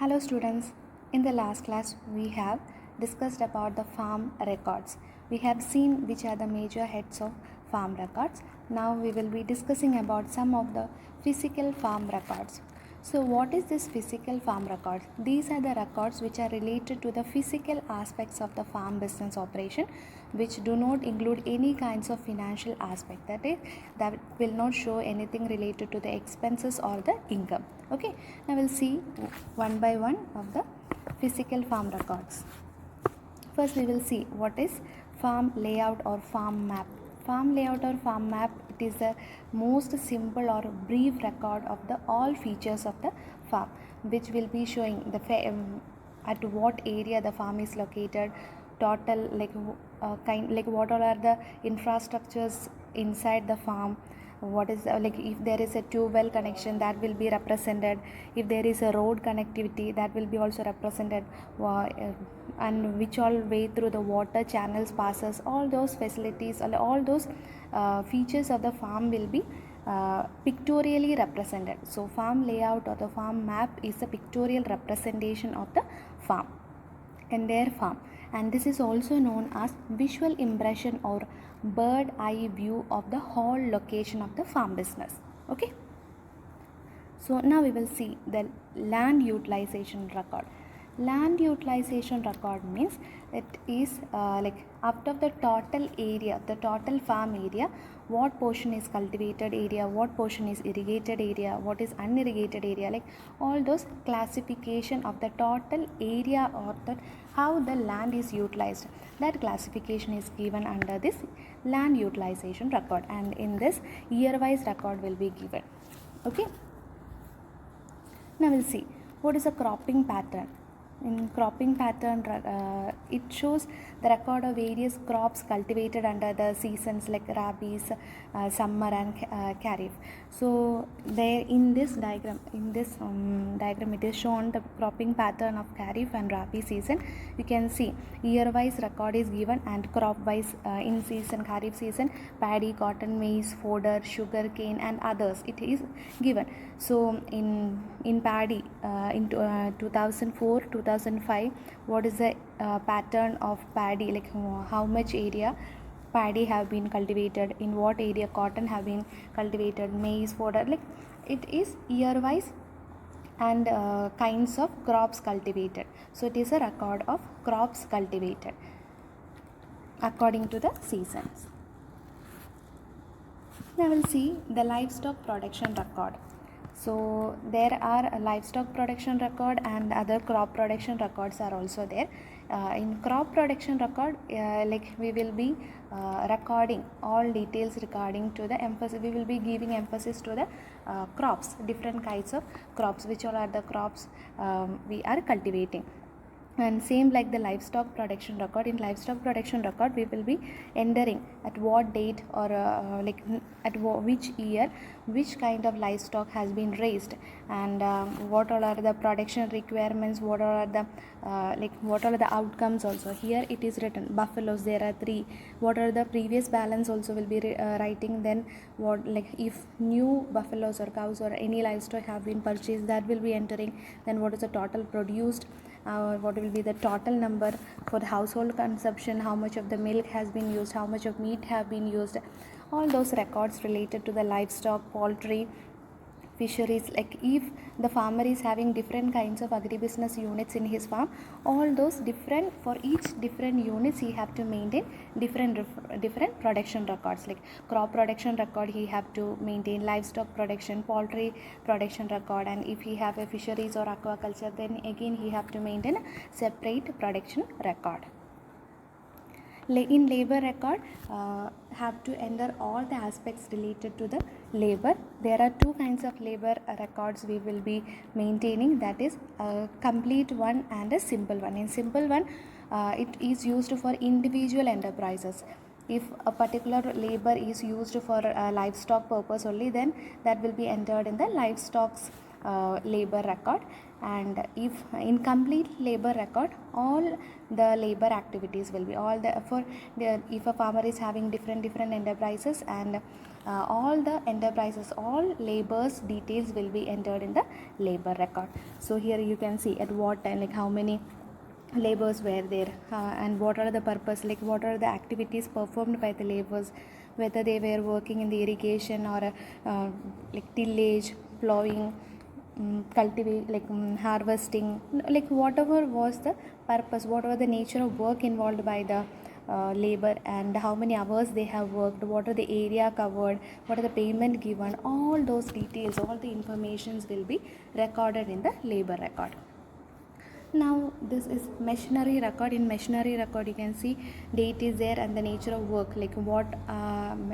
Hello students, in the last class we have discussed about the farm records. We have seen which are the major heads of farm records. Now we will be discussing about some of the physical farm records. So what is this physical farm records? These are the records which are related to the physical aspects of the farm business operation, which do not include any kinds of financial aspect, that is, that will not show anything related to the expenses or the income. Okay, now we'll see one by one of the physical farm records. First we will see what is farm layout or farm map. Farm layout or farm map, it is the most simple or brief record of the all features of the farm, which will be showing the at what area the farm is located, total what all are the infrastructures inside the farm, what is if there is a tube well connection, that will be represented. If there is a road connectivity, that will be also represented, and which all way through the water channels passes, all those facilities, all those features of the farm will be pictorially represented. So farm layout or the farm map is a pictorial representation of the farm and their farm, and this is also known as visual impression or bird eye view of the whole location of the farm business. Okay, so now we will see the land utilization record. Land utilization record means it is out of the total area, the total farm area, what portion is cultivated area, what portion is irrigated area, what is unirrigated area, like all those classification of the total area or the how the land is utilized. That classification is given under this land utilization record, and in this year-wise record will be given. Okay. Now we'll see what is a cropping pattern. In cropping pattern, it shows the record of various crops cultivated under the seasons like rabi, summer and kharif. So there in this diagram, it is shown the cropping pattern of kharif and rabi season. You can see year-wise record is given, and crop-wise in season kharif season, paddy, cotton, maize, fodder, sugar cane and others it is given. So in paddy in 2004 2005, what is the pattern of paddy, like how much area paddy have been cultivated, in what area cotton have been cultivated, maize, fodder, like it is year wise, and kinds of crops cultivated. So it is a record of crops cultivated according to the seasons. Now we'll see the livestock production record. So there are a livestock production record and other crop production records are also there. In crop production record, we will be recording all details regarding to the emphasis. We will be giving emphasis to the crops, different kinds of crops, which all are the crops we are cultivating. And same like the livestock production record. In livestock production record, we will be entering at what date or which year which kind of livestock has been raised, and what all are the production requirements, what all are the what all are the outcomes. Also here it is written buffaloes, there are 3, what are the previous balance also will be writing. Then what, if new buffaloes or cows or any livestock have been purchased, that will be entering. Then what is the total produced, what will be the total number for the household consumption, how much of the milk has been used, how much of meat have been used, all those records related to the livestock, poultry, fisheries. Like if the farmer is having different kinds of agribusiness units in his farm, all those different, for each different units he have to maintain different production records. Like crop production record he have to maintain, livestock production, poultry production record, and if he have a fisheries or aquaculture, then again he have to maintain a separate production record. In labor record, have to enter all the aspects related to the labor. There are 2 kinds of labor records we will be maintaining, that is a complete one and a simple one. In simple one, it is used for individual enterprises. If a particular labor is used for livestock purpose only, then that will be entered in the livestock's labor record. And if in complete labor record, all the labor activities will be all the for the, if a farmer is having different enterprises, and all the enterprises, all labor's details will be entered in the labor record. So here you can see at what time, like how many labors were there, and what are the purpose, like what are the activities performed by the labors, whether they were working in the irrigation or like tillage, plowing, cultivate, like harvesting, like whatever was the purpose, whatever the nature of work involved by the labor, and how many hours they have worked, what are the area covered, what are the payment given, all those details, all the informations will be recorded in the labor record. Now this is machinery record. In machinery record you can see date is there and the nature of work, like what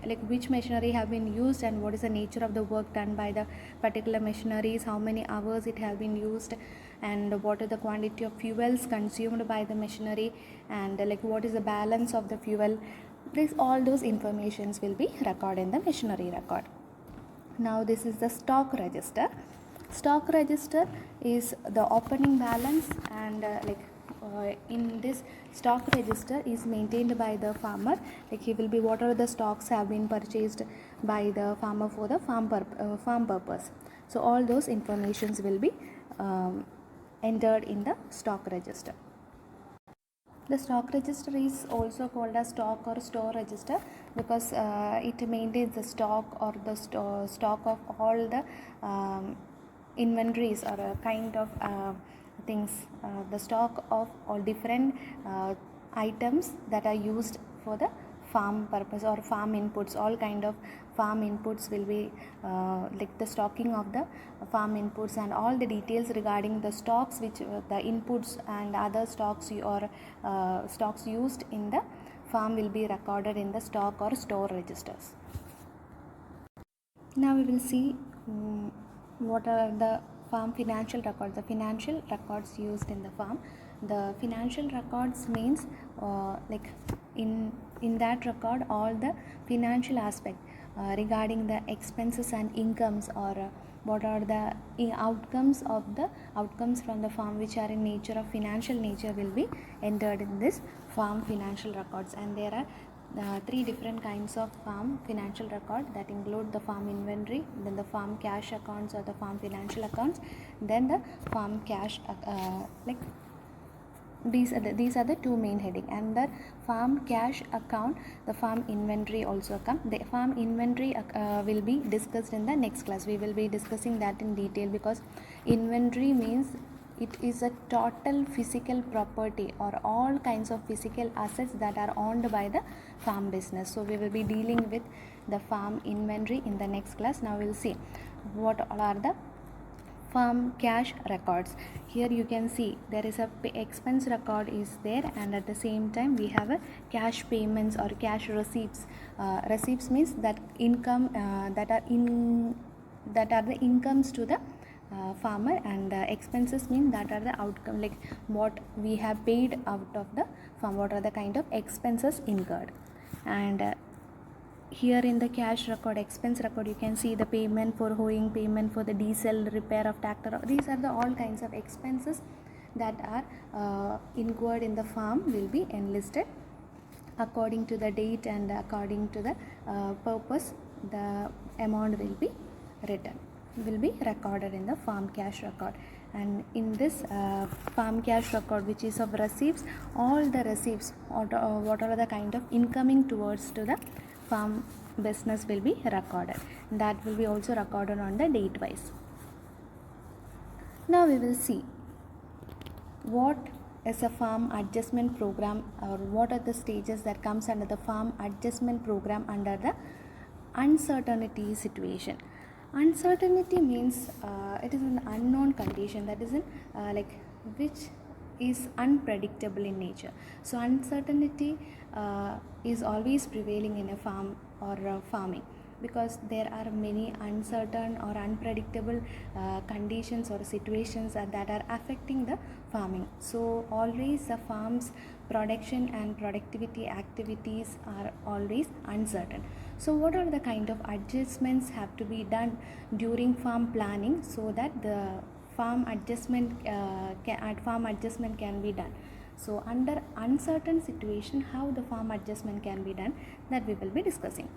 like which machinery have been used and what is the nature of the work done by the particular machineries, how many hours it have been used, and what is the quantity of fuels consumed by the machinery, and like what is the balance of the fuel. This, all those informations will be recorded in the machinery record. Now this is the stock register. Stock register is the opening balance, and in this stock register is maintained by the farmer, like he will be whatever the stocks have been purchased by the farmer for the farm purpose. So all those informations will be entered in the stock register. The stock register is also called as stock or store register because it maintains the stock or the stock of all the inventories or a kind of things, the stock of all different items that are used for the farm purpose or farm inputs. All kind of farm inputs will be like the stocking of the farm inputs, and all the details regarding the stocks which the inputs and other stocks or stocks used in the farm will be recorded in the stock or store registers. Now we will see what are the farm financial records, the financial records used in the farm. The financial records means like in that record all the financial aspect regarding the expenses and incomes, or what are the outcomes from the farm which are in nature of financial nature will be entered in this farm financial records. And there are three different kinds of farm financial record that include the farm inventory, then the farm cash accounts or the farm financial accounts, then the farm cash like these are the two main heading. And the farm cash account, the farm inventory also come. The farm inventory will be discussed in the next class. We will be discussing that in detail, because inventory means it is a total physical property or all kinds of physical assets that are owned by the farm business. So we will be dealing with the farm inventory in the next class. Now we will see what all are the farm cash records. Here you can see there is a expense record is there, and at the same time we have a cash payments or cash receipts. Receipts means that income that are the incomes to the farmer, and expenses mean that are the outcome, like what we have paid out of the farm, what are the kind of expenses incurred. And here in the cash record, expense record, you can see the payment for hoeing, payment for the diesel, repair of tractor. These are the all kinds of expenses that are incurred in the farm will be enlisted according to the date, and according to the purpose the amount will be written, will be recorded in the farm cash record. And in this farm cash record, which is of receipts, all the receipts or what are the kind of incoming towards to the farm business will be recorded. That will be also recorded on the date wise. Now we will see what is a farm adjustment program, or what are the stages that comes under the farm adjustment program under the uncertainty situation. Uncertainty means it is an unknown condition, that is in like which is unpredictable in nature. So uncertainty is always prevailing in a farm or farming, because there are many uncertain or unpredictable conditions or situations that are affecting the farming. So always the farm's production and productivity activities are always uncertain. So what are the kind of adjustments have to be done during farm planning, so that the farm adjustment can be done. So under uncertain situation, how the farm adjustment can be done, that we will be discussing.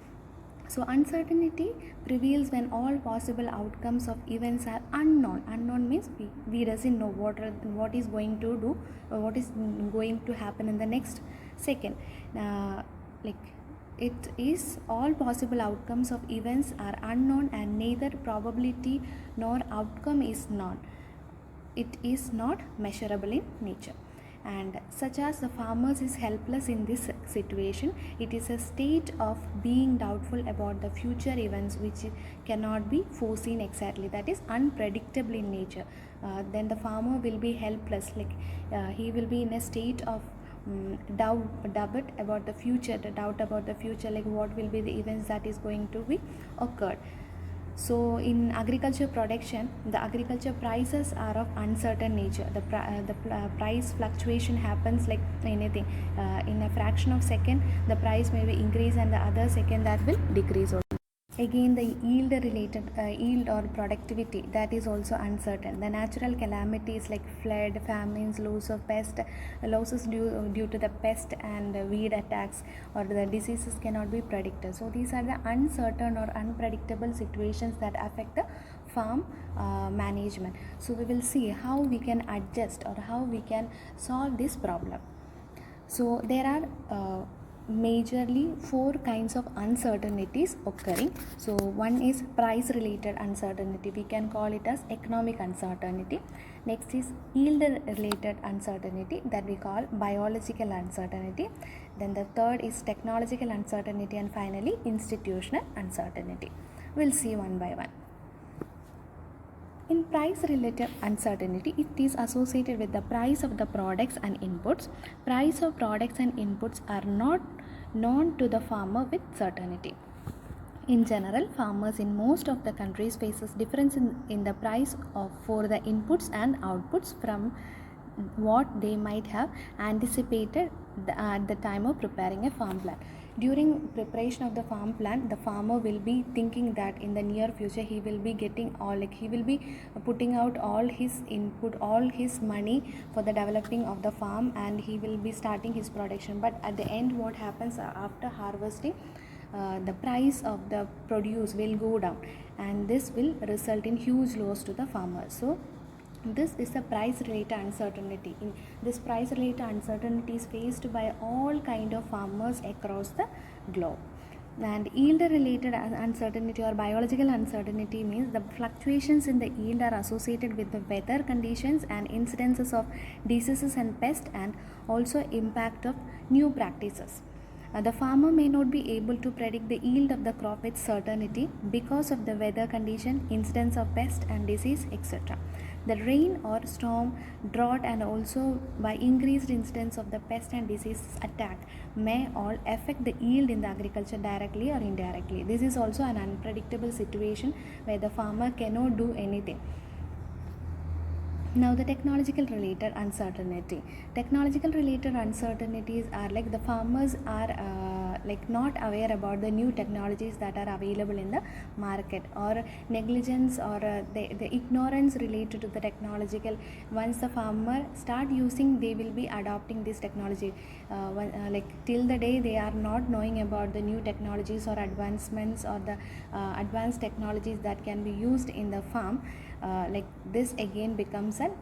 So uncertainty prevails when all possible outcomes of events are unknown. Unknown means we doesn't know what is going to do, or what is going to happen in the next second. Like it is all possible outcomes of events are unknown, and neither probability nor outcome is known. It is not measurable in nature. And such as the farmers is helpless in this situation, it is a state of being doubtful about the future events which cannot be foreseen exactly, that is unpredictable in nature. Then the farmer will be helpless, he will be in a state of doubt about the future, the doubt about the future, like what will be the events that is going to be occurred. So in agriculture production, the agriculture prices are of uncertain nature. The price fluctuation happens like anything. In a fraction of second, the price may be increase, and the other second that will decrease also. Again, the yield or productivity, that is also uncertain. The natural calamities like flood, famines, losses due to the pest and weed attacks or the diseases cannot be predicted. So these are the uncertain or unpredictable situations that affect the farm management. So we will see how we can adjust or how we can solve this problem. So there are majorly four kinds of uncertainties occurring. So one is price related uncertainty, we can call it as economic uncertainty. Next is yield related uncertainty, that we call biological uncertainty. Then the third is technological uncertainty, and finally institutional uncertainty. We'll see one by one. In price related uncertainty, it is associated with the price of the products and inputs. Price of products and inputs are not known to the farmer with certainty. In general, farmers in most of the countries faces difference in the price for the inputs and outputs from what they might have anticipated at the time of preparing a farm plan. During preparation of the farm plan, the farmer will be thinking that in the near future he will be getting he will be putting out all his input, all his money for the developing of the farm, and he will be starting his production. But at the end, what happens after harvesting? The price of the produce will go down, and this will result in huge loss to the farmer. So this is a price related uncertainty. In this price related uncertainty is faced by all kind of farmers across the globe. And yield related uncertainty or biological uncertainty means the fluctuations in the yield are associated with the weather conditions and incidences of diseases and pests, and also impact of new practices. The farmer may not be able to predict the yield of the crop with certainty because of the weather condition, incidence of pest and disease, etc. The rain or storm, drought, and also by increased incidence of the pest and disease attack may all affect the yield in the agriculture directly or indirectly. This is also an unpredictable situation where the farmer cannot do anything. Now the technological related uncertainty. Technological related uncertainties are like the farmers are not aware about the new technologies that are available in the market, or negligence or the ignorance related to the technological. Once the farmer start using, they will be adopting this technology. Till the day they are not knowing about the new technologies or advancements or the advanced technologies that can be used in the farm. This again becomes an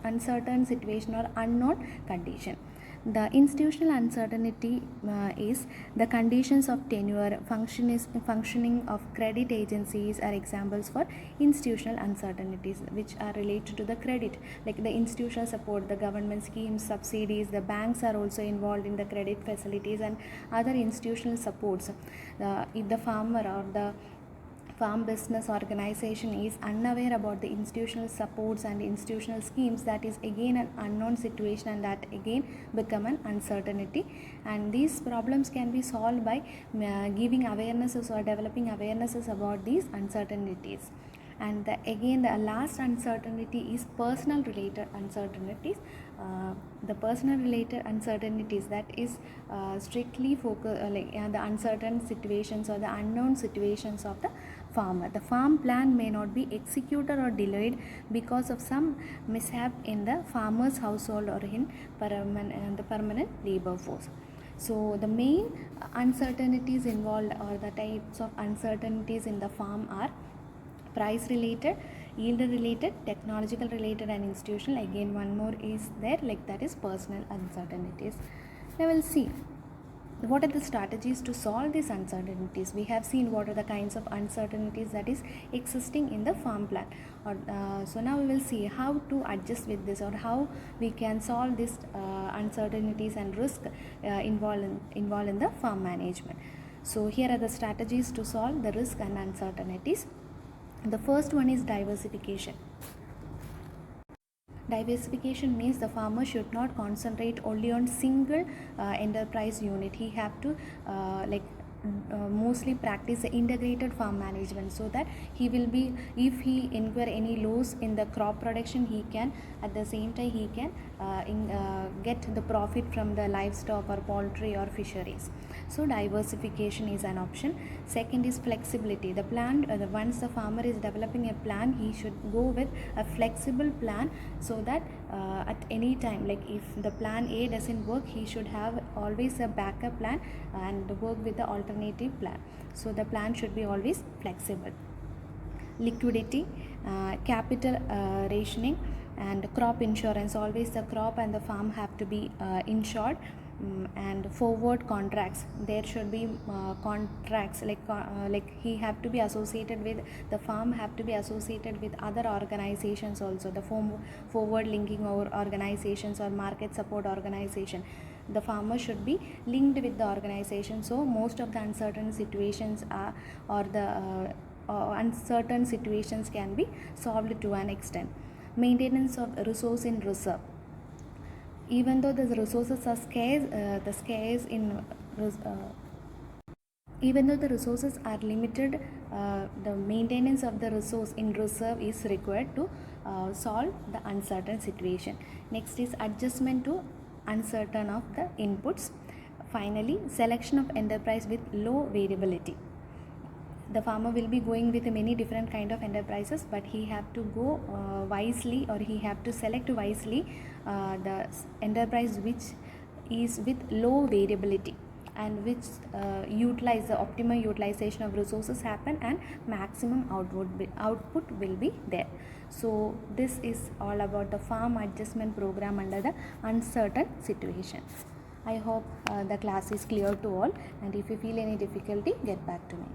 uncertain situation or unknown condition. The institutional uncertainty is the conditions of tenure, functioning of credit agencies are examples for institutional uncertainties, which are related to the credit, like the institutional support, the government schemes, subsidies. The banks are also involved in the credit facilities and other institutional supports. If the farmer or the farm business organization is unaware about the institutional supports and institutional schemes, that is again an unknown situation, and that again become an uncertainty. And these problems can be solved by giving awarenesses or developing awarenesses about these uncertainties. And the last uncertainty is personal related uncertainties. The personal related uncertainties, that is strictly focus the uncertain situations or the unknown situations of the farmer. The farm plan may not be executed or delayed because of some mishap in the farmer's household or in the permanent labor force. So the main uncertainties involved, or the types of uncertainties in the farm, are price related, yield related, technological related, and institutional. Again, one more is there, like that is personal uncertainties. Now we'll see what are the strategies to solve these uncertainties. We have seen what are the kinds of uncertainties that is existing in the farm plan, so now we will see how to adjust with this, or how we can solve these uncertainties and risk involved in the farm management. So here are the strategies to solve the risk and uncertainties. The first one is diversification. Diversification means the farmer should not concentrate only on single enterprise unit. He have to mostly practice the integrated farm management, so that he will be, if he incur any loss in the crop production, he can at the same time he can get the profit from the livestock or poultry or fisheries. So diversification is an option. Second is flexibility. The plan, once the farmer is developing a plan, he should go with a flexible plan, so that at any time, like if the plan A doesn't work, he should have always a backup plan and work with the alternative plan. So the plan should be always flexible. Liquidity, capital rationing, and crop insurance. Always the crop and the farm have to be insured. And forward contracts, there should be contracts like he have to be associated with, the farm have to be associated with other organizations also, the forward linking or organizations or market support organization. The farmer should be linked with the organization, so most of the uncertain situations are, or the uncertain situations can be solved to an extent. Maintenance of resource in reserve. Even though the resources are scarce, even though the resources are limited, the maintenance of the resource in reserve is required to solve the uncertain situation. Next is adjustment to uncertain of the inputs. Finally, selection of enterprise with low variability. The farmer will be going with many different kind of enterprises, but he have to go wisely, or he have to select wisely the enterprise which is with low variability, and which utilize the optimal utilization of resources happen, and maximum output will be there. So this is all about the farm adjustment program under the uncertain situation. I hope the class is clear to all, and if you feel any difficulty, get back to me.